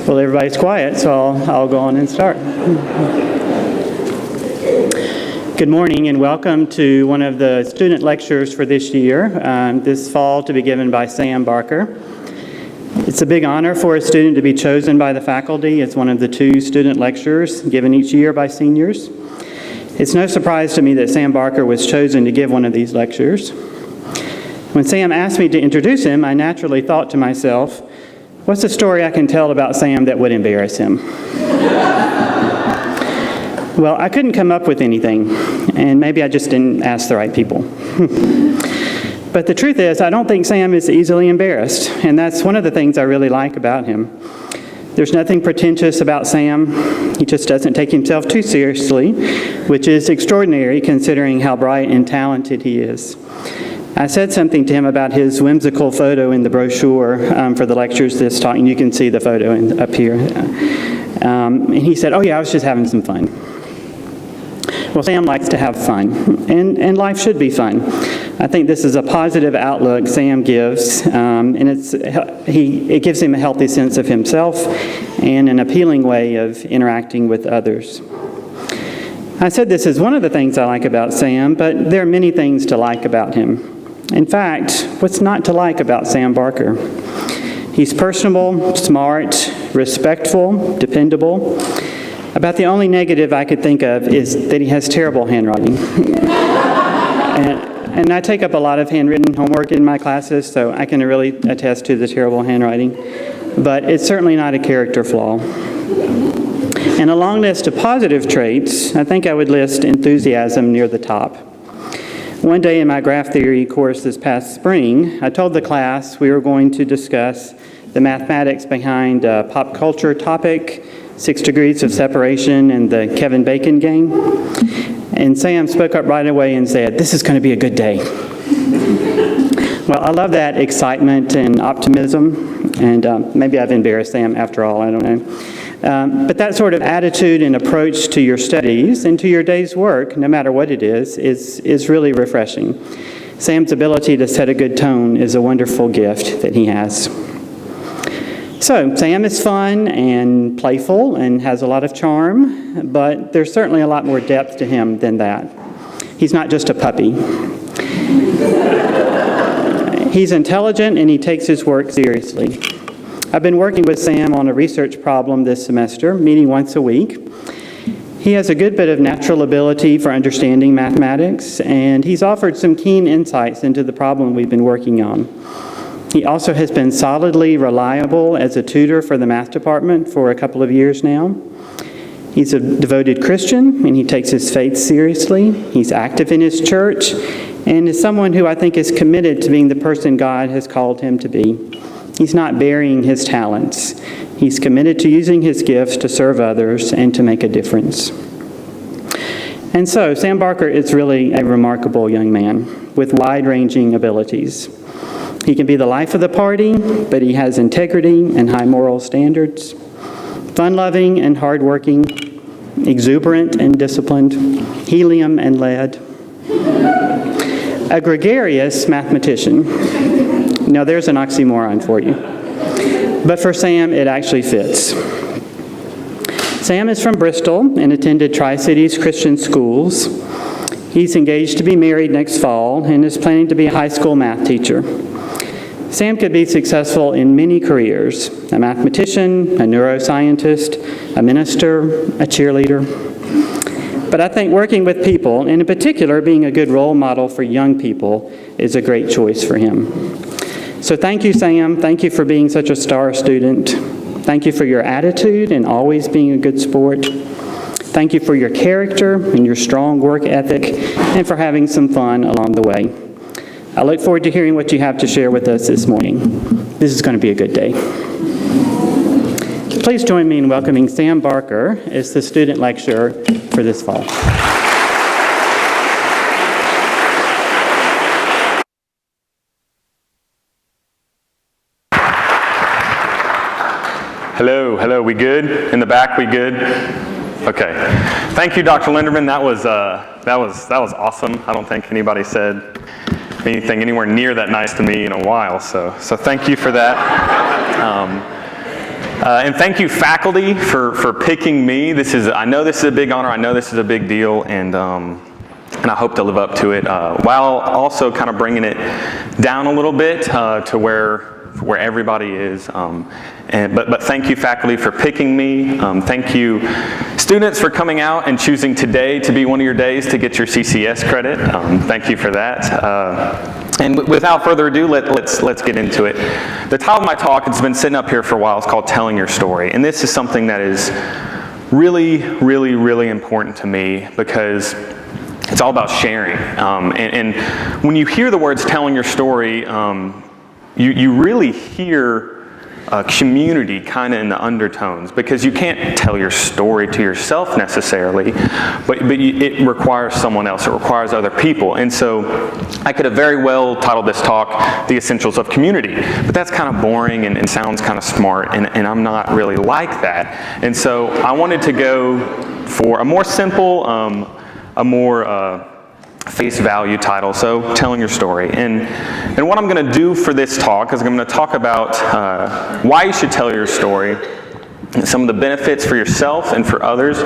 Well, everybody's quiet, so I'll go on and start. Good morning and welcome to one of the student lectures for this year, this fall to be given by Sam Barker. It's a big honor for a student to be chosen by the faculty as one of the 2 student lectures given each year by seniors. It's no surprise to me that Sam Barker was chosen to give one of these lectures. When Sam asked me to introduce him, I naturally thought to myself, what's a story I can tell about Sam that would embarrass him? Well, I couldn't come up with anything, and maybe I just didn't ask the right people. But the truth is, I don't think Sam is easily embarrassed, and that's one of the things I really like about him. There's nothing pretentious about Sam. He just doesn't take himself too seriously, which is extraordinary considering how bright and talented he is. I said something to him about his whimsical photo in the brochure for the lectures this talk, and you can see the photo up here. And he said, oh yeah, I was just having some fun. Well, Sam likes to have fun, and life should be fun. I think this is a positive outlook Sam gives, and it gives him a healthy sense of himself and an appealing way of interacting with others. I said this is one of the things I like about Sam, but there are many things to like about him. In fact, what's not to like about Sam Barker? He's personable, smart, respectful, dependable. About the only negative I could think of is that he has terrible handwriting. And I take up a lot of handwritten homework in my classes, so I can really attest to the terrible handwriting. But it's certainly not a character flaw. And a long list of positive traits, I think I would list enthusiasm near the top. One day in my graph theory course this past spring, I told the class we were going to discuss the mathematics behind a pop culture topic, 6 Degrees of Separation and the Kevin Bacon gang. And Sam spoke up right away and said, this is going to be a good day. Well, I love that excitement and optimism, and maybe I've embarrassed Sam after all, I don't know. But that sort of attitude and approach to your studies and to your day's work, no matter what it is really refreshing. Sam's ability to set a good tone is a wonderful gift that he has. So, Sam is fun and playful and has a lot of charm, but there's certainly a lot more depth to him than that. He's not just a puppy. He's intelligent and he takes his work seriously. I've been working with Sam on a research problem this semester, meeting once a week. He has a good bit of natural ability for understanding mathematics, and he's offered some keen insights into the problem we've been working on. He also has been solidly reliable as a tutor for the math department for a couple of years now. He's a devoted Christian, and he takes his faith seriously. He's active in his church, and is someone who I think is committed to being the person God has called him to be. He's not burying his talents. He's committed to using his gifts to serve others and to make a difference. And so, Sam Barker is really a remarkable young man with wide-ranging abilities. He can be the life of the party, but he has integrity and high moral standards, fun-loving and hardworking, exuberant and disciplined, helium and lead, a gregarious mathematician. Now there's an oxymoron for you. But for Sam, it actually fits. Sam is from Bristol and attended Tri-Cities Christian schools. He's engaged to be married next fall and is planning to be a high school math teacher. Sam could be successful in many careers: a mathematician, a neuroscientist, a minister, a cheerleader. But I think working with people, and in particular being a good role model for young people, is a great choice for him. So thank you, Sam. Thank you for being such a star student. Thank you for your attitude and always being a good sport. Thank you for your character and your strong work ethic, and for having some fun along the way. I look forward to hearing what you have to share with us this morning. This is going to be a good day. Please join me in welcoming Sam Barker as the student lecturer for this fall. Hello, we good? In the back, we good? Okay. Thank you, Dr. Linderman. That was awesome. I don't think anybody said anything anywhere near that nice to me in a while, so thank you for that. And thank you, faculty, for picking me. I know this is a big honor. I know this is a big deal, and I hope to live up to it, while also kind of bringing it down a little bit to where everybody is. But thank you, faculty, for picking me. Thank you, students, for coming out and choosing today to be one of your days to get your CCS credit. Thank you for that. And without further ado, let's get into it. The title of my talk, it's been sitting up here for a while, it's called Telling Your Story. And this is something that is really, really, really important to me because it's all about sharing. And when you hear the words telling your story, you really hear community kind of in the undertones, because you can't tell your story to yourself necessarily, but it requires someone else, it requires other people. And so I could have very well titled this talk, The Essentials of Community, but that's kind of boring and sounds kind of smart, and I'm not really like that. And so I wanted to go for a more simple, a more face value title, so telling your story. And what I'm going to do for this talk is I'm going to talk about why you should tell your story, some of the benefits for yourself and for others.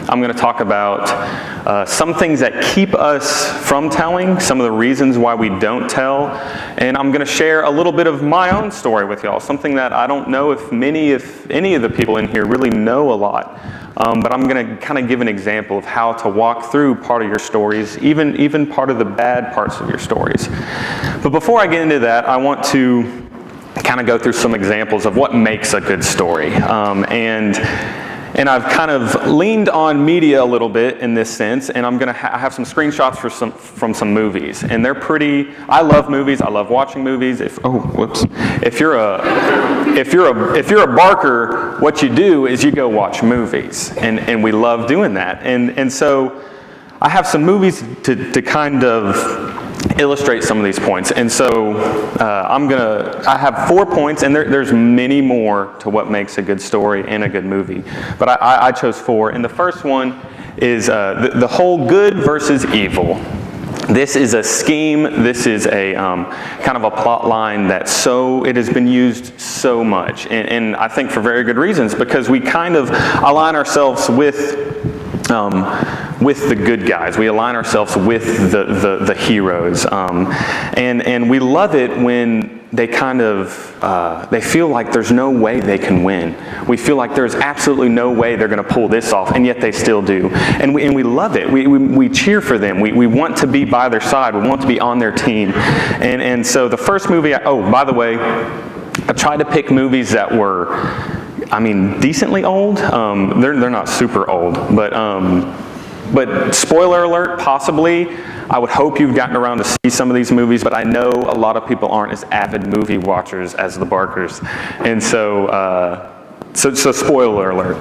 I'm going to talk about some things that keep us from telling, some of the reasons why we don't tell, and I'm going to share a little bit of my own story with y'all, something that I don't know if any of the people in here really know a lot. But I'm going to kind of give an example of how to walk through part of your stories, even part of the bad parts of your stories. But before I get into that, I want to kind of go through some examples of what makes a good story. And I've kind of leaned on media a little bit in this sense, and I'm going to I have some screenshots from some movies, and they're pretty. I love movies. I love watching movies. If you're a barker, what you do is you go watch movies, and we love doing that. And so I have some movies to kind of illustrate some of these points. And so I have 4 points, and there's many more to what makes a good story and a good movie. But I chose 4. And the first one is the whole good versus evil. This is a scheme. This is a kind of a plot line that it has been used so much. And I think for very good reasons, because we kind of align ourselves with the good guys. We align ourselves with the heroes. And we love it when they kind of, they feel like there's no way they can win. We feel like there's absolutely no way they're going to pull this off, and yet they still do. And we love it. We cheer for them. We want to be by their side. We want to be on their team. And so the first movie, by the way, I tried to pick movies that were, decently old. They're not super old, but spoiler alert, possibly. I would hope you've gotten around to see some of these movies, but I know a lot of people aren't as avid movie watchers as the Barkers, and so spoiler alert.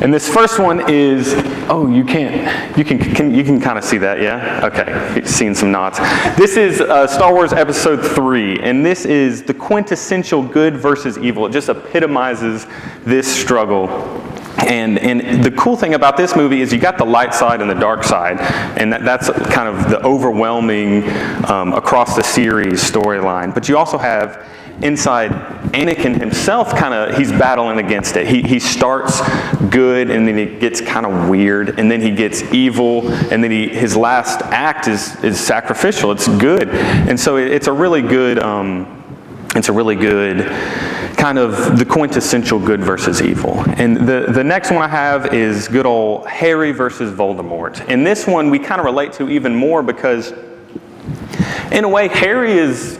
And this first one is, you can kind of see that, yeah? Okay, seeing some nods. This is Star Wars Episode 3, and this is the quintessential good versus evil. It just epitomizes this struggle. And the cool thing about this movie is you got the light side and the dark side, and that's kind of the overwhelming across the series storyline. But you also have inside Anakin himself, he's battling against it. He starts good, and then he gets kind of weird, and then he gets evil, and then his last act is sacrificial. It's good, and so it's a really good. It's a really good kind of the quintessential good versus evil. And the next one I have is good old Harry versus Voldemort. And this one we kind of relate to even more because, in a way, Harry is,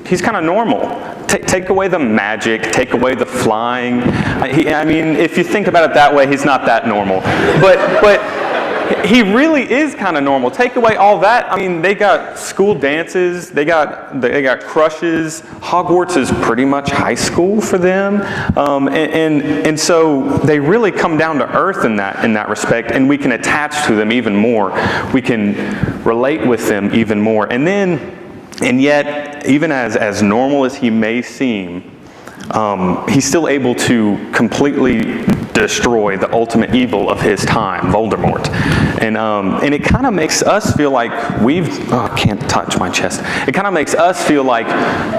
he's kind of normal. Take away the magic, take away the flying. If you think about it that way, he's not that normal. But he really is kind of normal. Take away all that. They got school dances. They got crushes. Hogwarts is pretty much high school for them, and so they really come down to earth in that respect. And we can attach to them even more. We can relate with them even more. And yet, even as normal as he may seem, he's still able to completely destroy the ultimate evil of his time, Voldemort. And it kind of makes us feel like I can't touch my chest. It kind of makes us feel like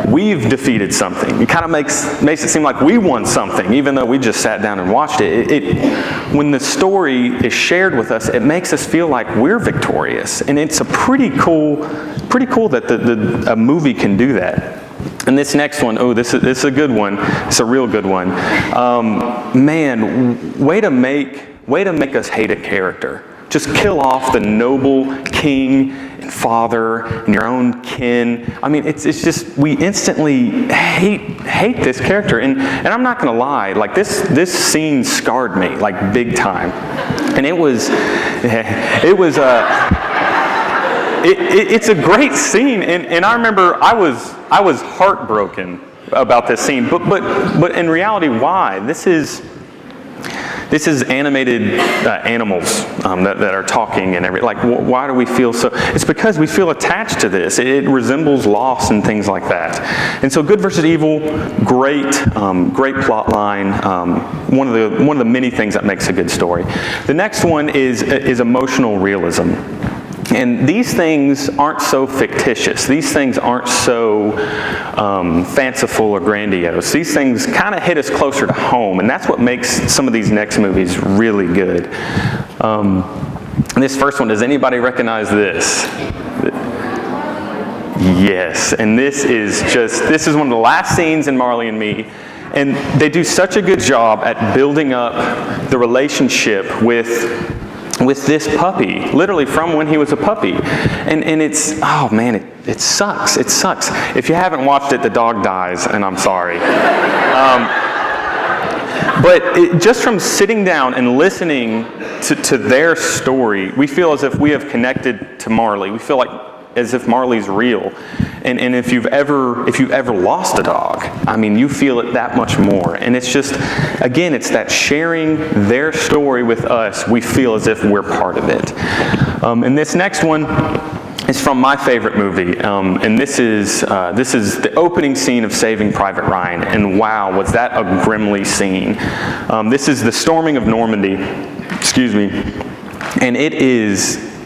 we've defeated something. It kind of makes it seem like we won something, even though we just sat down and watched it. When the story is shared with us, it makes us feel like we're victorious. And it's pretty cool that a movie can do that. And this next one, this is a good one. It's a real good one. Man, way to make us hate a character. Just kill off the noble king and father and your own kin. I mean, it's just, we instantly hate this character. And I'm not going to lie, like this scene scarred me, like big time. And it's a great scene. And I remember I was heartbroken about this scene. But in reality, why? This is animated animals that are talking and everything. Like, why do we feel so? It's because we feel attached to this. It resembles loss and things like that. And so, good versus evil, great plot line. One of the many things that makes a good story. The next one is emotional realism. And these things aren't so fictitious. These things aren't so fanciful or grandiose. These things kind of hit us closer to home, and that's what makes some of these next movies really good. This first one, does anybody recognize this? Yes, and this is one of the last scenes in Marley and Me. And they do such a good job at building up the relationship with this puppy, literally from when he was a puppy. And it's, oh man, it sucks. It sucks. If you haven't watched it, the dog dies, and I'm sorry. But just from sitting down and listening to their story, we feel as if we have connected to Marley. We feel like as if Marley's real. And if you've ever lost a dog, I mean, you feel it that much more. And it's just, again, it's that sharing their story with us, we feel as if we're part of it. And this next one is from my favorite movie. And this is the opening scene of Saving Private Ryan. And wow, was that a grimly scene. This is the storming of Normandy,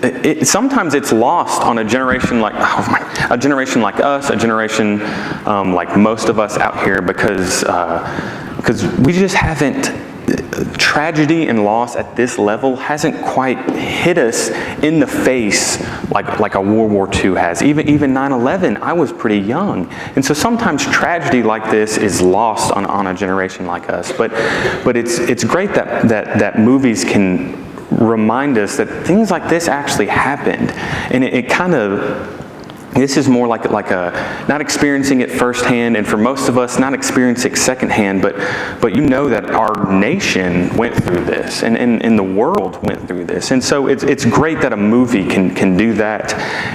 and sometimes it's lost on a generation like us, a generation like most of us out here, because we just haven't. Tragedy and loss at this level hasn't quite hit us in the face like a World War II has. Even 9/11, I was pretty young, and so sometimes tragedy like this is lost on a generation like us. But it's great that movies can remind us that things like this actually happened, and it kind of, this is more like a not experiencing it firsthand, and for most of us not experiencing it secondhand, but you know that our nation went through this, and the world went through this, and so it's great that a movie can do that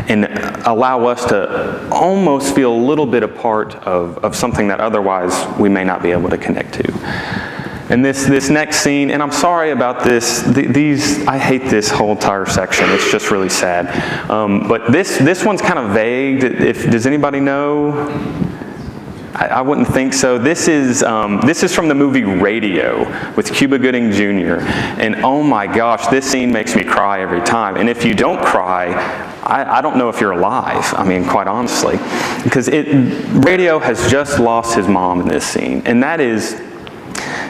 and allow us to almost feel a little bit a part of something that otherwise we may not be able to connect to. And this next scene, and I'm sorry about this, I hate this whole entire section. It's just really sad. But this one's kind of vague. Does anybody know? I wouldn't think so. This is from the movie Radio with Cuba Gooding Jr. And oh my gosh, this scene makes me cry every time. And if you don't cry, I don't know if you're alive. I mean, quite honestly, because Radio has just lost his mom in this scene, and that is.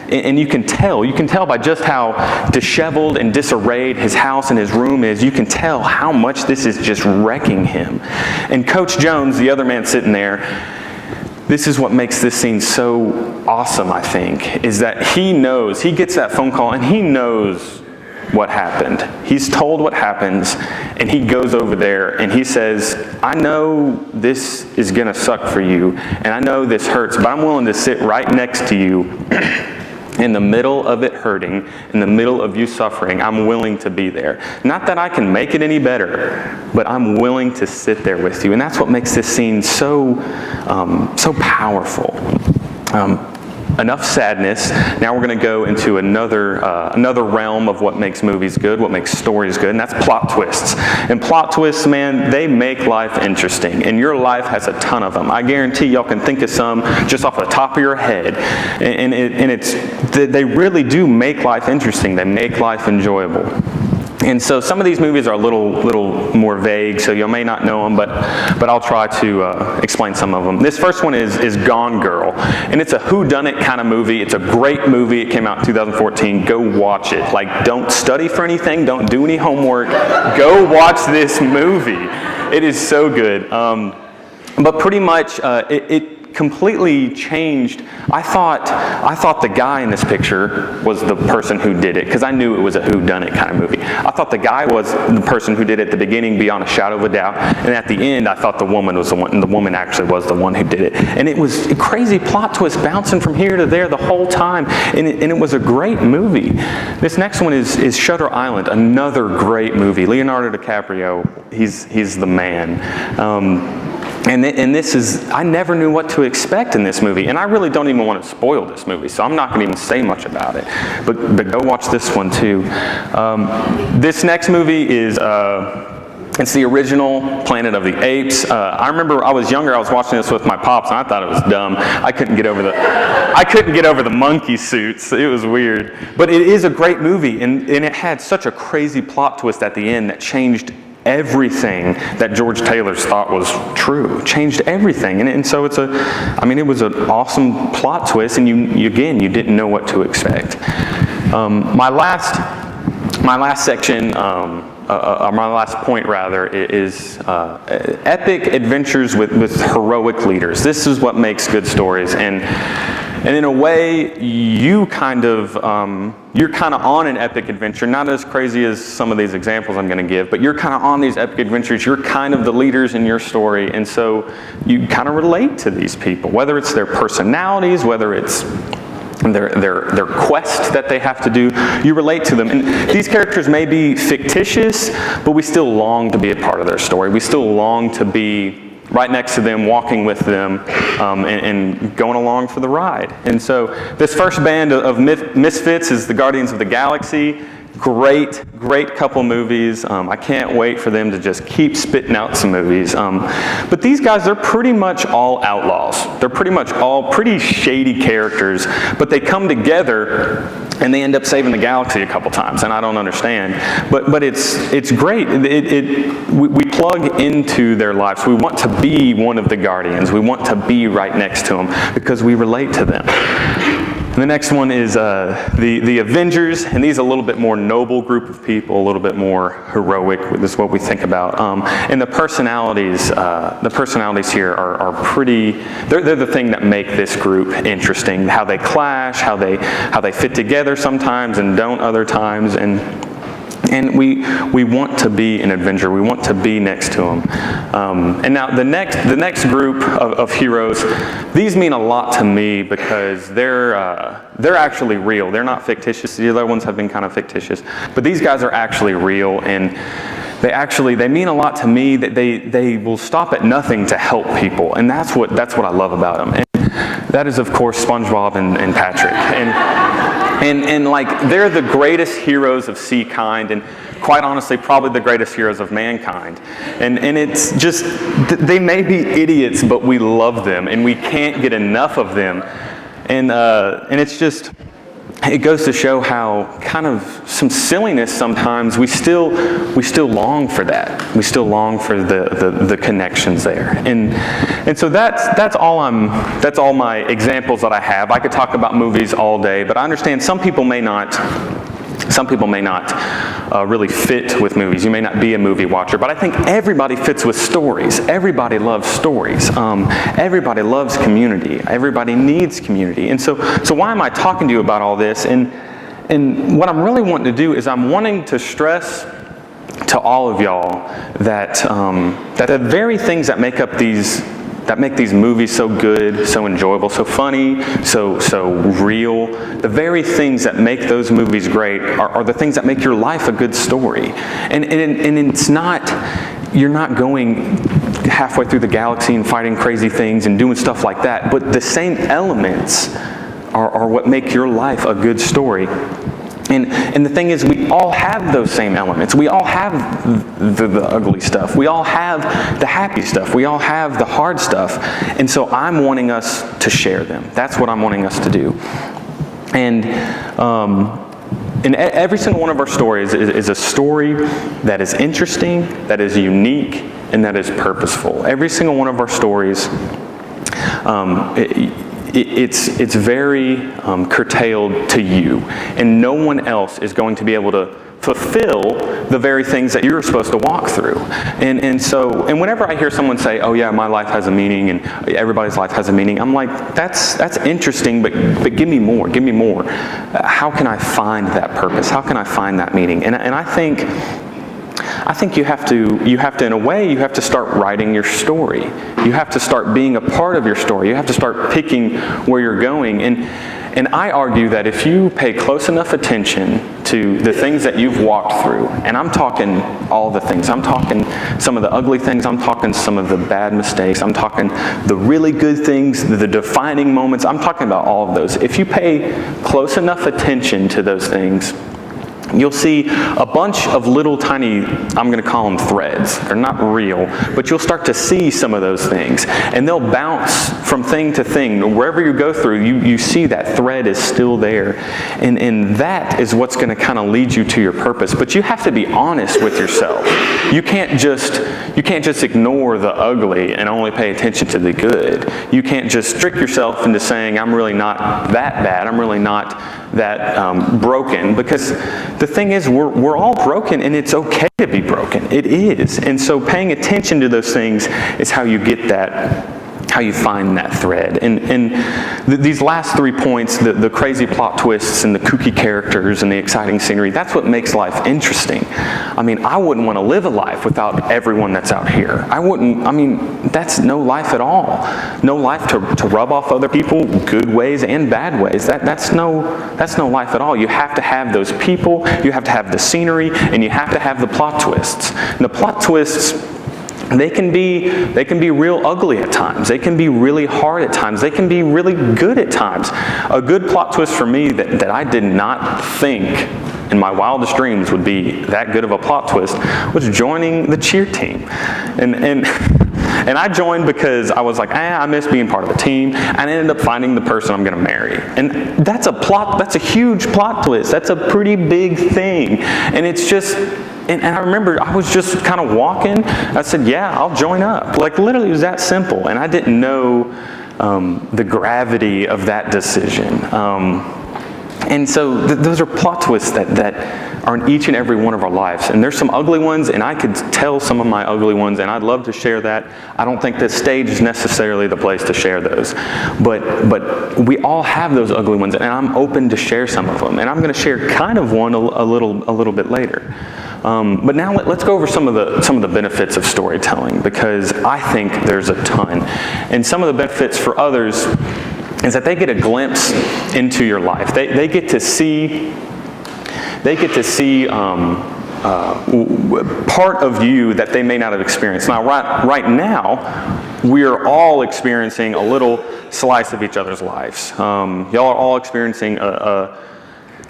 And you can tell by just how disheveled and disarrayed his house and his room is. You can tell how much this is just wrecking him. And Coach Jones, the other man sitting there, this is what makes this scene so awesome, I think, is that he gets that phone call and he knows what happened. He's told what happens, and he goes over there and he says, I know this is going to suck for you, and I know this hurts, but I'm willing to sit right next to you in the middle of it hurting, in the middle of you suffering. I'm willing to be there. Not that I can make it any better, but I'm willing to sit there with you. And that's what makes this scene so powerful. Enough sadness. Now we're going to go into another realm of what makes movies good, what makes stories good, and that's plot twists. And plot twists, man, they make life interesting, and your life has a ton of them. I guarantee y'all can think of some just off the top of your head, and they really do make life interesting. They make life enjoyable. And so some of these movies are a little more vague, so you may not know them, but I'll try to explain some of them. This first one is Gone Girl, and it's a whodunit kind of movie. It's a great movie. It came out in 2014. Go watch it. Like, don't study for anything. Don't do any homework. Go watch this movie. It is so good. But pretty much it completely changed. I thought the guy in this picture was the person who did it, because I knew it was a whodunit kind of movie. I thought the guy was the person who did it at the beginning, beyond a shadow of a doubt, and at the end I thought the woman was the one, and the woman actually was the one who did it. And it was a crazy plot twist, bouncing from here to there the whole time, and it was a great movie. This next one is Shutter Island, another great movie. Leonardo DiCaprio, he's the man. And this is, I never knew what to expect in this movie, and I really don't even want to spoil this movie, so I'm not going to even say much about it. But go watch this one too. This next movie is, it's the original Planet of the Apes. I remember I was younger, I was watching this with my pops, and I thought it was dumb. I couldn't get over the monkey suits. It was weird. But it is a great movie, and it had such a crazy plot twist at the end that changed everything that George Taylor's thought was true. Changed everything. And so it was an awesome plot twist, and you didn't know what to expect. My last section, my last point rather, is epic adventures with heroic leaders. This is what makes good stories, and in a way, you're kind of on an epic adventure, not as crazy as some of these examples I'm going to give, but you're kind of on these epic adventures. You're kind of the leaders in your story, and so you kind of relate to these people, whether it's their personalities, whether it's their quest that they have to do. You relate to them, and these characters may be fictitious, but we still long to be a part of their story. We still long to be right next to them, walking with them, and going along for the ride. And so this first band of misfits is the Guardians of the Galaxy. Great couple movies. I can't wait for them to just keep spitting out some movies. But these guys, they're pretty much all outlaws. They're pretty much all pretty shady characters, but they come together and they end up saving the galaxy a couple times, and I don't understand. But it's great. We plug into their lives. We want to be one of the Guardians. We want to be right next to them because we relate to them. And the next one is the Avengers, and these are a little bit more noble group of people, a little bit more heroic. This is what we think about. And the personalities here are pretty. They're the thing that make this group interesting. How they clash, how they fit together sometimes and don't other times, and we want to be an Avenger. We want to be next to them. And now the next group of heroes, these mean a lot to me because they're actually real. They're not fictitious. The other ones have been kind of fictitious, but these guys are actually real, and they mean a lot to me. That they will stop at nothing to help people, and that's what I love about them. And that is, of course, SpongeBob and Patrick. And like, they're the greatest heroes of sea kind, and quite honestly, probably the greatest heroes of mankind. And it's just, they may be idiots, but we love them, and we can't get enough of them. And it's just, it goes to show how kind of some silliness sometimes, we still long for that. We still long for the connections there. And so that's all my examples that I have. I could talk about movies all day, but I understand some people may not really fit with movies. You may not be a movie watcher, but I think everybody fits with stories. Everybody loves stories. Everybody loves community. Everybody needs community. And so why am I talking to you about all this? And what I'm really wanting to do is I'm wanting to stress to all of y'all that the very things that make these movies so good, so enjoyable, so funny, so real, the very things that make those movies great are the things that make your life a good story. And it's not, you're not going halfway through the galaxy and fighting crazy things and doing stuff like that, but the same elements are what make your life a good story. And the thing is, we all have those same elements. We all have the ugly stuff. We all have the happy stuff. We all have the hard stuff. And so I'm wanting us to share them. That's what I'm wanting us to do. And and every single one of our stories is a story that is interesting, that is unique, and that is purposeful. Every single one of our stories, it's very curtailed to you, and no one else is going to be able to fulfill the very things that you're supposed to walk through. And whenever I hear someone say, oh yeah, my life has a meaning and everybody's life has a meaning, I'm like, that's interesting, but give me more, give me more. How can I find that purpose? How can I find that meaning? And I think you have to, in a way, you have to start writing your story. You have to start being a part of your story. You have to start picking where you're going. And I argue that if you pay close enough attention to the things that you've walked through, and I'm talking all the things, I'm talking some of the ugly things, I'm talking some of the bad mistakes, I'm talking the really good things, the defining moments, I'm talking about all of those. If you pay close enough attention to those things, you'll see a bunch of little tiny, I'm going to call them threads. They're not real, but you'll start to see some of those things. And they'll bounce from thing to thing. Wherever you go through, you see that thread is still there. And that is what's going to kind of lead you to your purpose. But you have to be honest with yourself. You can't just ignore the ugly and only pay attention to the good. You can't just trick yourself into saying, I'm really not that bad. I'm really not that broken, because the thing is, we're all broken, and it's okay to be broken. It is. And so paying attention to those things is how you get that, how you find that thread. And these last 3 points, the crazy plot twists and the kooky characters and the exciting scenery, that's what makes life interesting. I mean, I wouldn't want to live a life without everyone that's out here. That's no life at all. No life to rub off other people, good ways and bad ways. That's no life at all. You have to have those people, you have to have the scenery, and you have to have the plot twists. And the plot twists, they can be real ugly at times. They can be really hard at times. They can be really good at times. A good plot twist for me that I did not think in my wildest dreams would be that good of a plot twist was joining the cheer team. And I joined because I was like, I miss being part of a team, and I ended up finding the person I'm going to marry. And that's a huge plot twist. That's a pretty big thing. And it's just, and I remember I was just kind of walking. I said, yeah, I'll join up. Like, literally, it was that simple. And I didn't know the gravity of that decision. And so those are plot twists that are in each and every one of our lives. And there's some ugly ones, and I could tell some of my ugly ones, and I'd love to share that. I don't think this stage is necessarily the place to share those. But we all have those ugly ones, and I'm open to share some of them. And I'm going to share kind of one a little bit later. But now let's go over some of the benefits of storytelling, because I think there's a ton. And some of the benefits for others is that they get a glimpse into your life. They get to see part of you that they may not have experienced. Now, right now, we are all experiencing a little slice of each other's lives. Y'all are all experiencing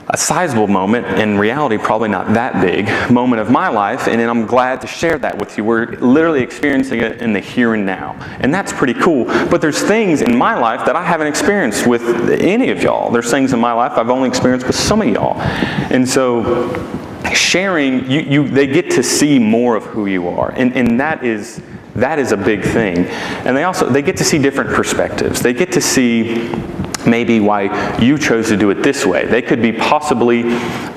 a sizable moment, in reality probably not that big, moment of my life, and I'm glad to share that with you. We're literally experiencing it in the here and now, and that's pretty cool. But there's things in my life that I haven't experienced with any of y'all. There's things in my life I've only experienced with some of y'all. And so sharing, they get to see more of who you are, and that is a big thing. And they get to see different perspectives. They get to see maybe why you chose to do it this way. They could be possibly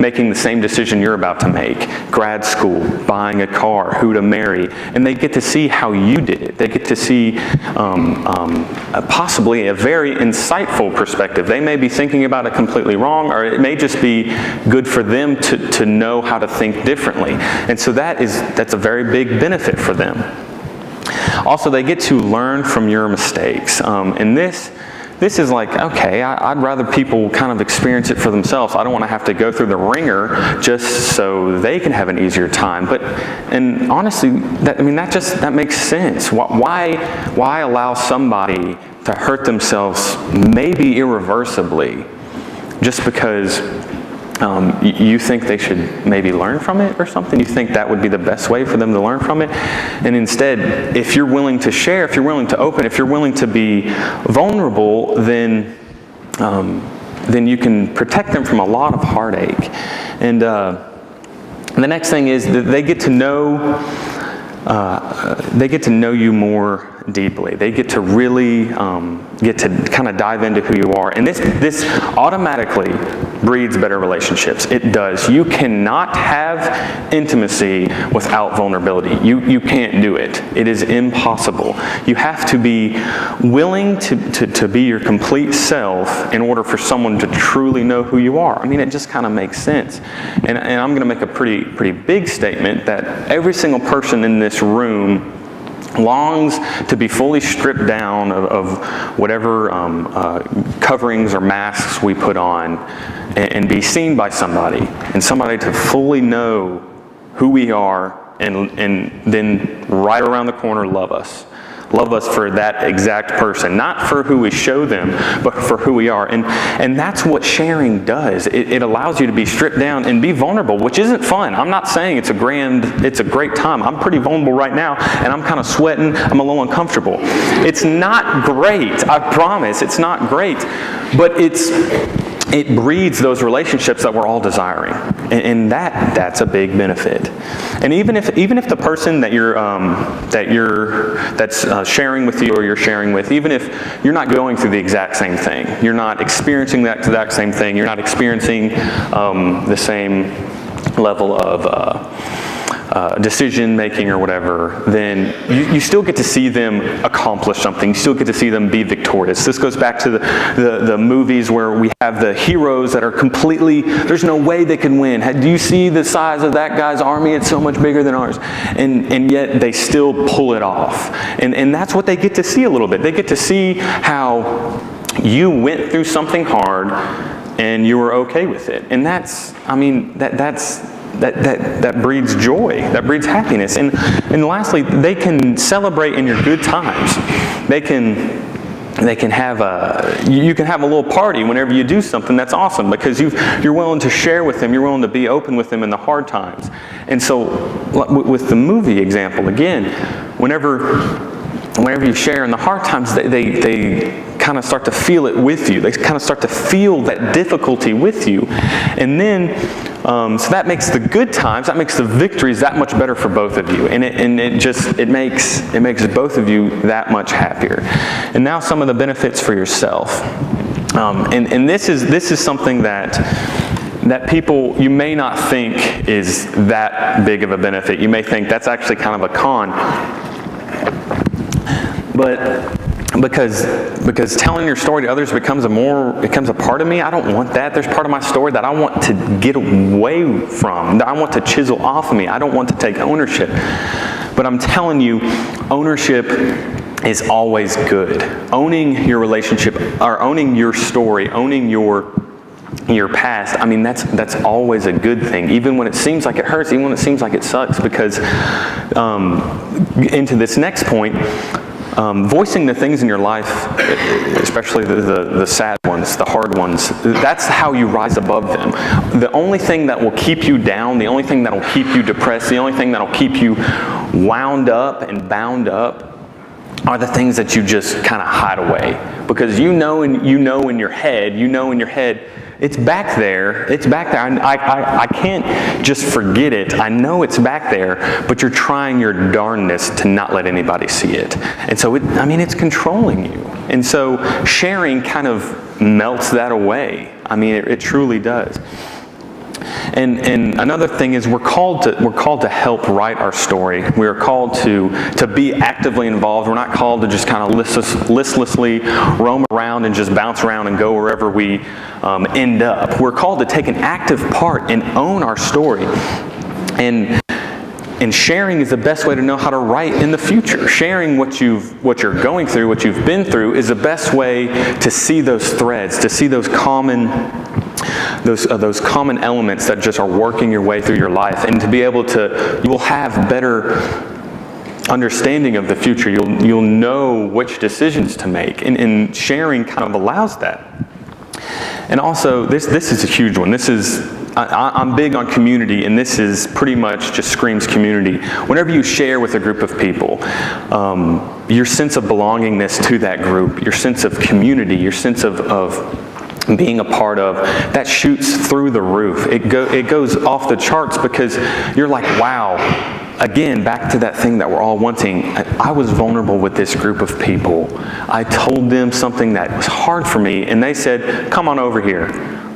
making the same decision you're about to make. Grad school, buying a car, who to marry. And they get to see how you did it. They get to see possibly a very insightful perspective. They may be thinking about it completely wrong, or it may just be good for them to know how to think differently. And so that's a very big benefit for them. Also, they get to learn from your mistakes. And this is like, okay, I'd rather people kind of experience it for themselves. I don't want to have to go through the ringer just so they can have an easier time. And honestly, that makes sense. Why allow somebody to hurt themselves maybe irreversibly just because you think they should maybe learn from it or something? You think that would be the best way for them to learn from it? And instead, if you're willing to share, if you're willing to open, if you're willing to be vulnerable, then then you can protect them from a lot of heartache. And the next thing is that they get to know you more deeply. They get to really get to kind of dive into who you are. And this automatically breeds better relationships. It does. You cannot have intimacy without vulnerability. You can't do it. It is impossible. You have to be willing to be your complete self in order for someone to truly know who you are. I mean, it just kind of makes sense. And I'm going to make a pretty big statement that every single person in this room longs to be fully stripped down of whatever coverings or masks we put on and be seen by somebody, and somebody to fully know who we are and then right around the corner love us. Love us for that exact person, not for who we show them, but for who we are. And that's what sharing does. It allows you to be stripped down and be vulnerable, which isn't fun. I'm not saying it's a great time. I'm pretty vulnerable right now, and I'm kind of sweating. I'm a little uncomfortable. It's not great. I promise, it's not great. But it breeds those relationships that we're all desiring, and that's a big benefit. And even if the person that that's sharing with you or you're sharing with, even if you're not going through the exact same thing, you're not experiencing that exact same thing, you're not experiencing the same level of decision making or whatever, then you still get to see them accomplish something. You still get to see them be victorious. This goes back to the movies where we have the heroes that are completely, there's no way they can win. Do you see the size of that guy's army? It's so much bigger than ours. And yet they still pull it off. And that's what they get to see a little bit. They get to see how you went through something hard and you were okay with it. And that breeds joy, that breeds happiness. And lastly, they can celebrate in your good times. They can have you can have a little party whenever you do something that's awesome, because you're willing to share with them, you're willing to be open with them in the hard times. And so with the movie example, again, whenever you share in the hard times, they kind of start to feel it with you. They kind of start to feel that difficulty with you. And then, so that makes the good times, that makes the victories that much better for both of you. And it makes both of you that much happier. And now some of the benefits for yourself. And this is something that people, you may not think is that big of a benefit. You may think that's actually kind of a con. But because telling your story to others becomes a part of me, I don't want that. There's part of my story that I want to get away from, that I want to chisel off of me. I don't want to take ownership. But I'm telling you, ownership is always good. Owning your relationship, or owning your story, owning your past, I mean, that's always a good thing, even when it seems like it hurts, even when it seems like it sucks, because into this next point, voicing the things in your life, especially the sad ones, the hard ones, that's how you rise above them. The only thing that will keep you down, the only thing that will keep you depressed, the only thing that will keep you wound up and bound up are the things that you just kind of hide away. Because you know in your head, it's back there. It's back there. I can't just forget it. I know it's back there, but you're trying your darndest to not let anybody see it. And so, it's controlling you. And so sharing kind of melts that away. I mean, it truly does. And another thing is we're called to help write our story. We are called to be actively involved. We're not called to just kind of listlessly roam around and just bounce around and go wherever we end up. We're called to take an active part and own our story. And sharing is the best way to know how to write in the future. Sharing what you're going through, what you've been through, is the best way to see those threads, to see those common elements that just are working your way through your life, and to be able to, you will have better understanding of the future. You'll know which decisions to make, and sharing kind of allows that. And also, this is a huge one. I'm big on community, and this is pretty much just screams community. Whenever you share with a group of people, your sense of belongingness to that group, your sense of community, your sense of being a part of, that shoots through the roof. It goes off the charts because you're like, wow. Again, back to that thing that we're all wanting. I was vulnerable with this group of people. I told them something that was hard for me, and they said, come on over here.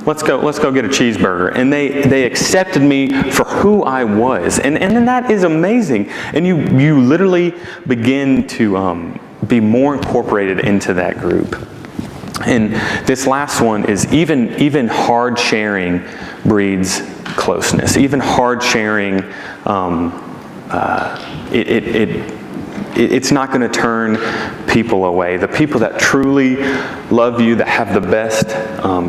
Let's go get a cheeseburger. And they accepted me for who I was. And then that is amazing. And you literally begin to be more incorporated into that group. And this last one is even hard sharing breeds closeness. Even hard sharing, it's not going to turn people away. The people that truly love you, that have the best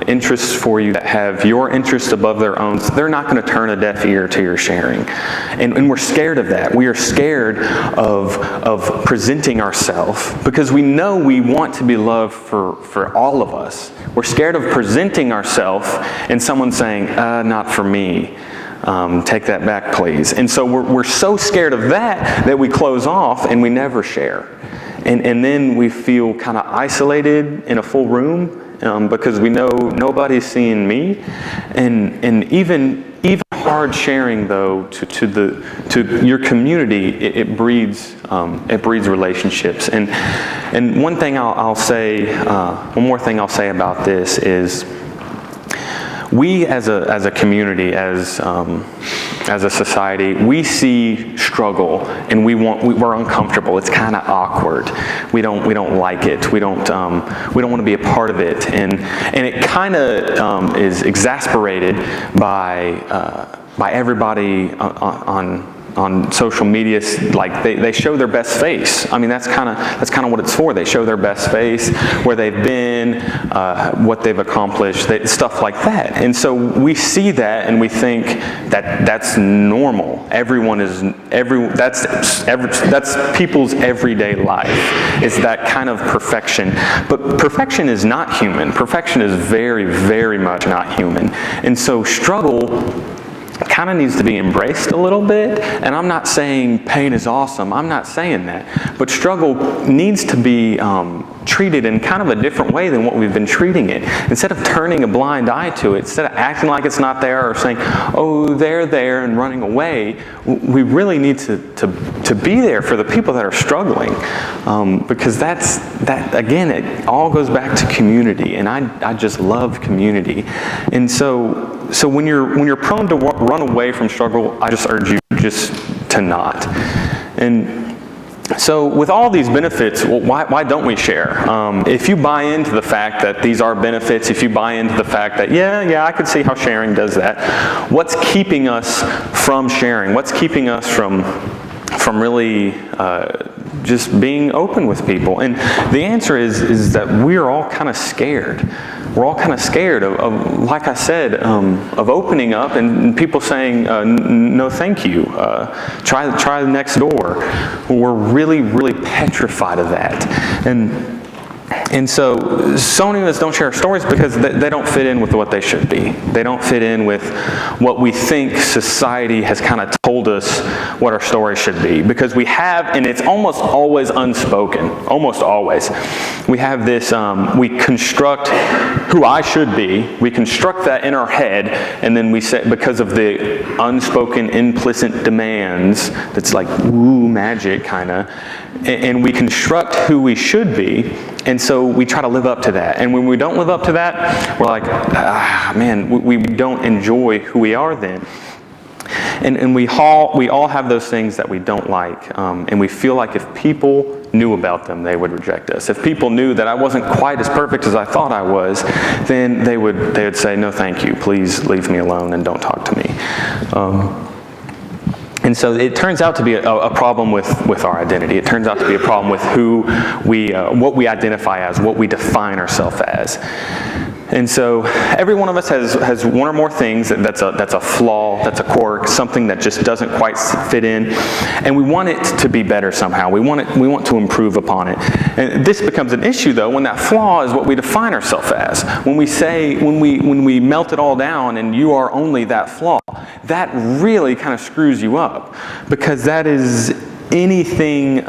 interests for you, that have your interests above their own, they're not going to turn a deaf ear to your sharing. And we're scared of that. We are scared of presenting ourselves because we know we want to be loved for all of us. We're scared of presenting ourselves and someone saying, not for me. Take that back, please. And so we're so scared of that we close off and we never share. And then we feel kind of isolated in a full room because we know nobody's seeing me. And even hard sharing, though, to your community, it breeds relationships. And one thing I'll say, one more thing I'll say about this is, we as a community, as a society, we see struggle and we're uncomfortable. It's kind of awkward. We don't like it. We don't want to be a part of it. And it kind of is exasperated by everybody on social media. Like they show their best face. I mean, that's kind of what it's for. They show their best face, where they've been, what they've accomplished, stuff like that. And so we see that and we think that that's normal. That's people's everyday life. Is that kind of perfection. But perfection is not human. Perfection is very, very much not human. And so struggle kind of needs to be embraced a little bit. And I'm not saying pain is awesome. I'm not saying that. But struggle needs to be treated in kind of a different way than what we've been treating it. Instead of turning a blind eye to it, instead of acting like it's not there or saying, oh, they're there and running away, we really need to be there for the people that are struggling. Because that again, it all goes back to community. And I just love community. And so when you're prone to run away from struggle, I just urge you just to not. And so with all these benefits, well, why don't we share? If you buy into the fact that these are benefits, if you buy into the fact that, yeah, I could see how sharing does that, what's keeping us from sharing? What's keeping us from really just being open with people? And the answer is that we're all kind of scared. We're all kind of scared of, like I said, of opening up and people saying, no thank you, try next door. We're really, really petrified of that. And so many of us don't share stories because they don't fit in with what they should be. They don't fit in with what we think society has kind of told us what our story should be. Because we have, and it's almost always unspoken, almost always. We have this, we construct who I should be, we construct that in our head, and then we say, because of the unspoken implicit demands, that's like, ooh, magic kind of, and we construct who we should be. And so we try to live up to that. And when we don't live up to that, we're like, man, we don't enjoy who we are then. And we all have those things that we don't like. And we feel like if people knew about them, they would reject us. If people knew that I wasn't quite as perfect as I thought I was, then they would say, no, thank you. Please leave me alone and don't talk to me. And so it turns out to be a problem with our identity. It turns out to be a problem with what we identify as, what we define ourselves as. And so every one of us has one or more things that's a flaw, that's a quirk, something that just doesn't quite fit in, and we want it to be better somehow. We want to improve upon it. And this becomes an issue though when that flaw is what we define ourselves as. When we melt it all down and you are only that flaw, that really kind of screws you up, because that is anything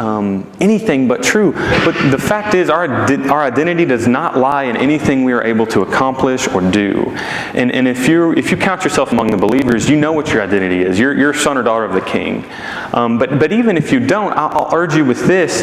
but true. But the fact is, our identity does not lie in anything we are able to accomplish or do. And if you count yourself among the believers, you know what your identity is. You're a son or daughter of the King. But even if you don't, I'll urge you with this.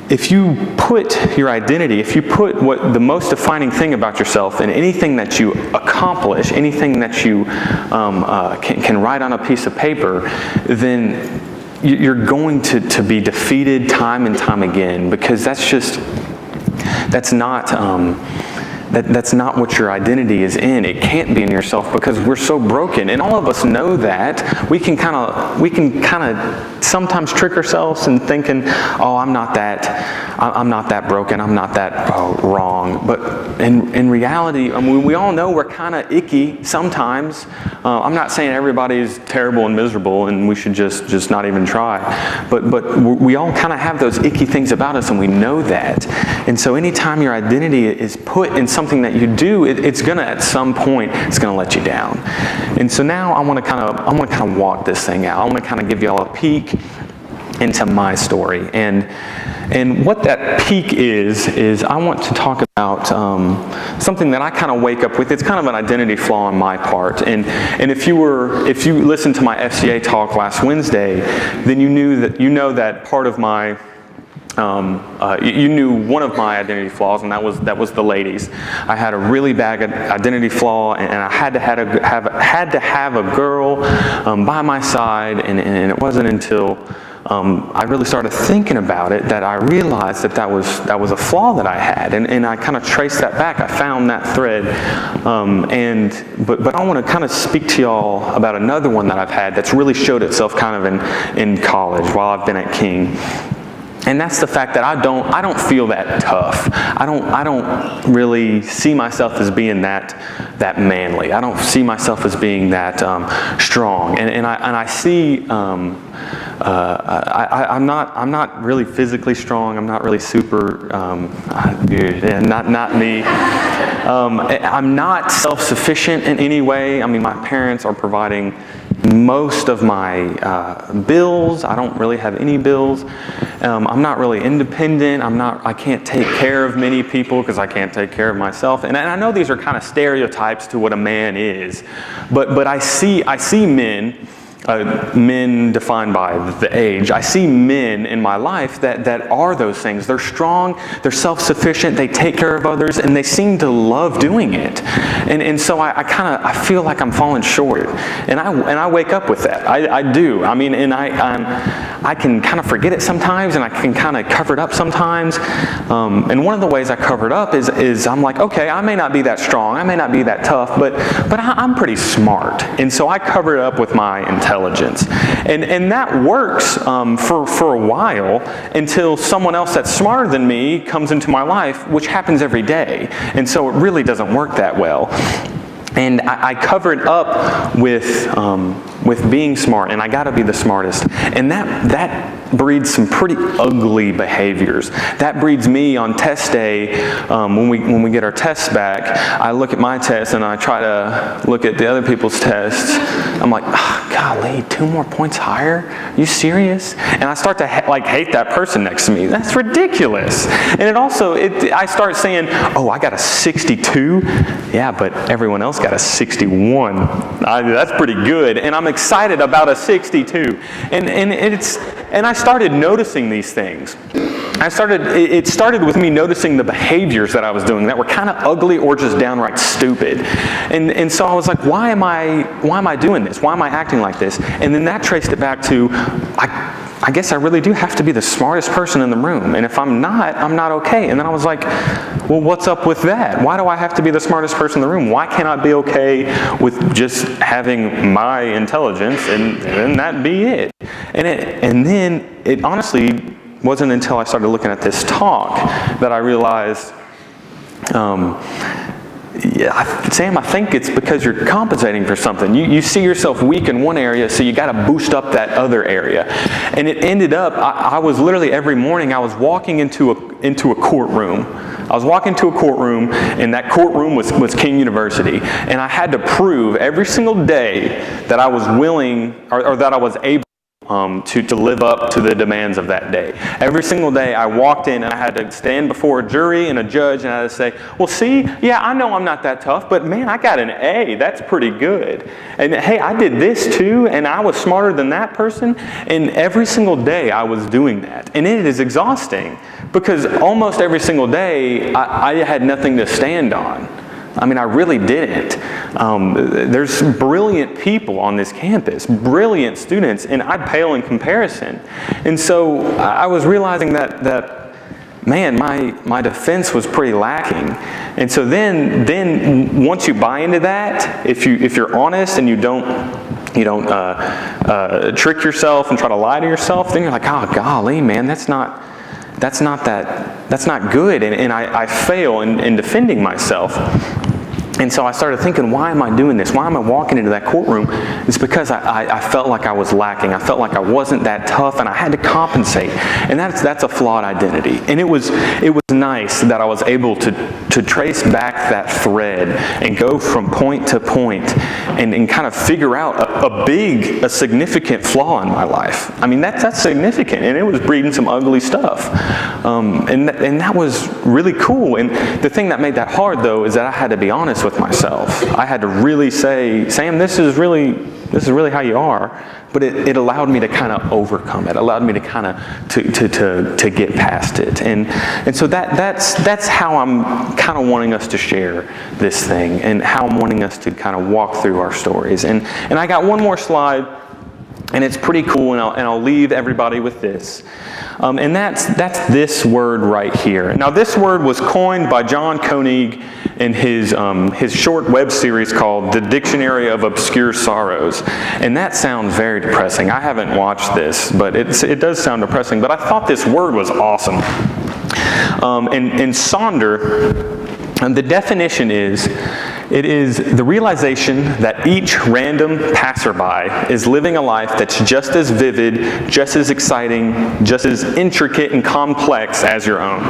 If you put your identity, if you put what the most defining thing about yourself in anything that you accomplish, anything that you can write on a piece of paper, then you're going to be defeated time and time again, because that's not what your identity is in. It can't be in yourself, because we're so broken, and all of us know that. We can kind of sometimes trick ourselves in thinking, "Oh, I'm not that broken. I'm not that wrong." But in reality, I mean, we all know we're kind of icky sometimes. I'm not saying everybody's terrible and miserable, and we should just not even try. But we all kind of have those icky things about us, and we know that. And so, anytime your identity is put in something that you do, it's gonna, at some point, it's gonna let you down. And so now I want to kind of walk this thing out. I want to kind of give you all a peek into my story. And what that peek is I want to talk about something that I kind of wake up with. It's kind of an identity flaw on my part. And if you listened to my FCA talk last Wednesday, then you know that part of my you knew one of my identity flaws, and that was the ladies. I had a really bad identity flaw, and I had to have a girl by my side, and it wasn't until I really started thinking about it that I realized that was a flaw that I had, and I kind of traced that back. I found that thread, but I want to kind of speak to y'all about another one that I've had that's really showed itself kind of in college while I've been at King. And that's the fact that I don't feel that tough. I don't really see myself as being that manly. I don't see myself as being that strong. And I see I'm not really physically strong. I'm not really super. Not me. I'm not self-sufficient in any way. I mean, my parents are providing most of my bills. I don't really have any bills. I'm not really independent. I can't take care of many people because I can't take care of myself. And I know these are kind of stereotypes to what a man is, but I see men. Men defined by the age. I see men in my life that are those things. They're strong, they're self-sufficient, they take care of others, and they seem to love doing it. And so I feel like I'm falling short. And I wake up with that. I do. I mean, and I can kind of forget it sometimes, and I can kind of cover it up sometimes. And one of the ways I cover it up is I'm like, okay, I may not be that strong, I may not be that tough, but I'm pretty smart. And so I cover it up with my intelligence. And that works for a while until someone else that's smarter than me comes into my life, which happens every day. And so it really doesn't work that well. And I cover it up with being smart, and I got to be the smartest. And that breeds some pretty ugly behaviors. That breeds me on test day, when we get our tests back, I look at my test and I try to look at the other people's tests. I'm like, oh, golly, 2 more points higher? Are you serious? And I start to hate that person next to me. That's ridiculous. And I start saying, oh, I got a 62? Yeah, but everyone else got a 61. That's pretty good. And I'm excited about a 62. And I started noticing these things. It started with me noticing the behaviors that I was doing that were kind of ugly or just downright stupid. And so I was like, why am I doing this? Why am I acting like this? And then that traced it back to, I guess I really do have to be the smartest person in the room. And if I'm not okay. And then I was like, well, what's up with that? Why do I have to be the smartest person in the room? Why can't I be okay with just having my intelligence and that be it? And then it honestly wasn't until I started looking at this talk that I realized, Sam, I think it's because you're compensating for something. You see yourself weak in one area, so you got to boost up that other area. And it ended up, I was literally every morning, I was walking into a courtroom. I was walking to a courtroom, and that courtroom was King University. And I had to prove every single day that I was willing, or that I was able to live up to the demands of that day. Every single day I walked in and I had to stand before a jury and a judge and I had to say, well, see, yeah, I know I'm not that tough, but man, I got an A. That's pretty good. And hey, I did this too, and I was smarter than that person. And every single day I was doing that. And it is exhausting because almost every single day I had nothing to stand on. I mean, I really didn't. There's brilliant people on this campus, brilliant students, and I'd pale in comparison. And so I was realizing that man, my defense was pretty lacking. And so then once you buy into that, if you're honest and you don't trick yourself and try to lie to yourself, then you're like, oh golly, man, that's not good, and I fail in defending myself. And so I started thinking, why am I doing this? Why am I walking into that courtroom? It's because I felt like I was lacking. I felt like I wasn't that tough, and I had to compensate. And that's a flawed identity. And it was nice that I was able to trace back that thread and go from point to point and kind of figure out a significant flaw in my life. I mean, that's significant, and it was breeding some ugly stuff. And that was really cool. And the thing that made that hard, though, is that I had to be honest with myself. I had to really say, Sam, this is really how you are. But it allowed me to kind of overcome it. Allowed me to kind of to get past it. And so that's how I'm kind of wanting us to share this thing, and how I'm wanting us to kind of walk through our stories. And I got one more slide, and it's pretty cool, and I'll leave everybody with this. And that's this word right here. Now, this word was coined by John Koenig in his short web series called The Dictionary of Obscure Sorrows. And that sounds very depressing. I haven't watched this, but it does sound depressing. But I thought this word was awesome. And Sonder, and the definition is, it is the realization that each random passerby is living a life that's just as vivid, just as exciting, just as intricate and complex as your own.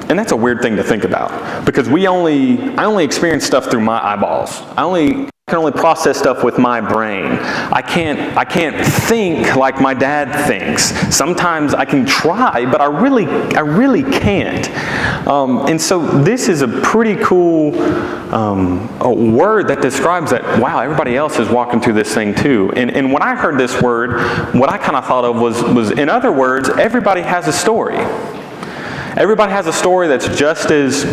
And that's a weird thing to think about, because I only experience stuff through my eyeballs. I can only process stuff with my brain. I can't think like my dad thinks. Sometimes I can try, but I really can't. And so this is a pretty cool a word that describes that, wow, everybody else is walking through this thing too. And when I heard this word, what I kind of thought of was, in other words, everybody has a story. Everybody has a story that's just as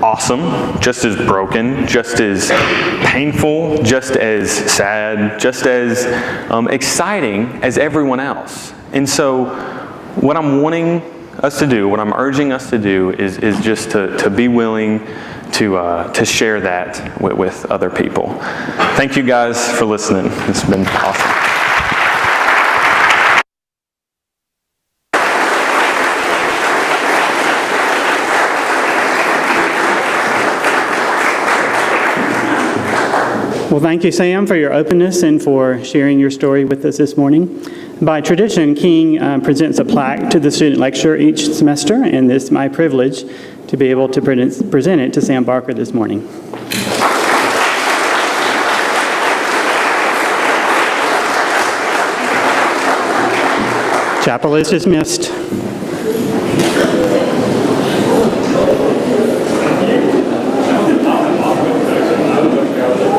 awesome, just as broken, just as painful, just as sad, just as exciting as everyone else. And so what I'm wanting us to do, what I'm urging us to do is just to be willing to share that with other people. Thank you guys for listening. It's been awesome. Well, thank you, Sam, for your openness and for sharing your story with us this morning. By tradition, King presents a plaque to the student lecturer each semester, and it's my privilege to be able to present it to Sam Barker this morning. Chapel is dismissed.